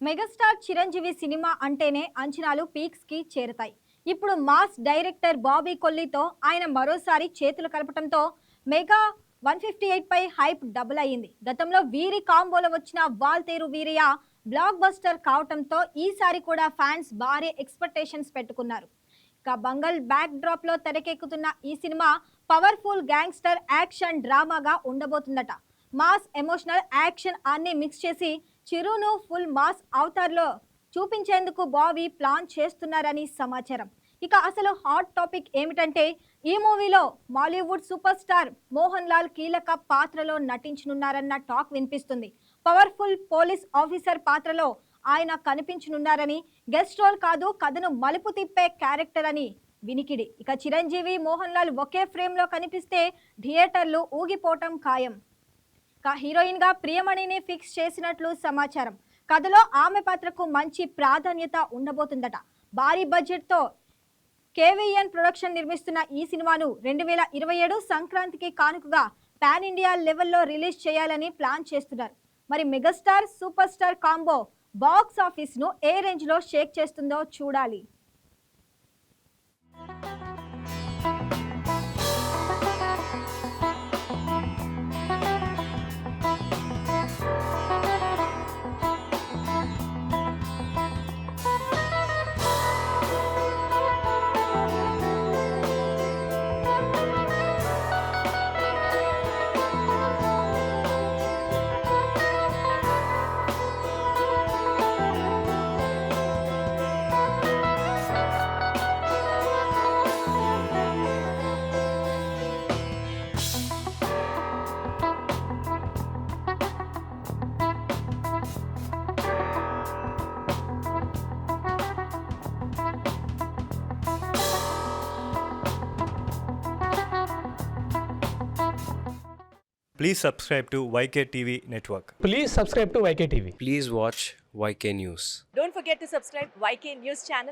Megastar Chiranjeevi cinema అంటేనే అంచనాలు peaks కి చేరుతాయి. ఇప్పుడు మాస్ డైరెక్టర్ బాబీ కొల్లీతో ఆయన మరోసారి చేతులు కలపడంతో మెగా 158 పై హైప్ డబుల్ అయ్యింది. గతంలో వీరి కాంబోలో వచ్చిన వాల్తేరు వీరయ్య బ్లాక్ బస్టర్ కావడంతో ఈసారి కూడా ఫ్యాన్స్ భారీ ఎక్స్పెక్టేషన్స్ పెట్టుకున్నారు. ఇక బంగల్ బ్యాక్ డ్రాప్ లో తెరకెక్కుతున్న ఈ సినిమా పవర్ఫుల్ గ్యాంగ్స్టర్ యాక్షన్ డ్రామాగా ఉండబోతుందట. మాస్ ఎమోషనల్ యాక్షన్ అన్ని మిక్స్ చేసి చిరును ఫుల్ మాస్ అవతార్లో చూపించేందుకు బాబీ ప్లాన్ చేస్తున్నారని సమాచారం. ఇక అసలు హాట్ టాపిక్ ఏమిటంటే ఈ మూవీలో బాలీవుడ్ సూపర్ స్టార్ మోహన్ లాల్ కీలక పాత్రలో నటించనున్నారన్న టాక్ వినిపిస్తుంది. పవర్ఫుల్ పోలీస్ ఆఫీసర్ పాత్రలో ఆయన కనిపించనున్నారని, గెస్ట్ రోల్ కాదు కథను మలుపు తిప్పే క్యారెక్టర్ అని వినికిడి. ఇక చిరంజీవి మోహన్ లాల్ ఒకే ఫ్రేమ్ లో కనిపిస్తే థియేటర్లు ఊగిపోవటం ఖాయం. హీరోయిన్ గా ప్రియమణిని ఫిక్స్ చేసినట్లు సమాచారం. కథలో ఆమె పాత్రకు మంచి ప్రాధాన్యత ఉండబోతుందట. భారీ బడ్జెట్ తో కేవీఎన్ ప్రొడక్షన్ నిర్మిస్తున్న ఈ సినిమాను 2027 సంక్రాంతికి కానుకగా పాన్ ఇండియా లెవెల్లో రిలీజ్ చేయాలని ప్లాన్ చేస్తున్నారు. మరి megastar super star combo box office ను ఏ రేంజ్ లో షేక్ చేస్తుందో చూడాలి. Please subscribe to YK TV Network. Please subscribe to YK TV. Please watch YK News. Don't forget to subscribe YK News channel.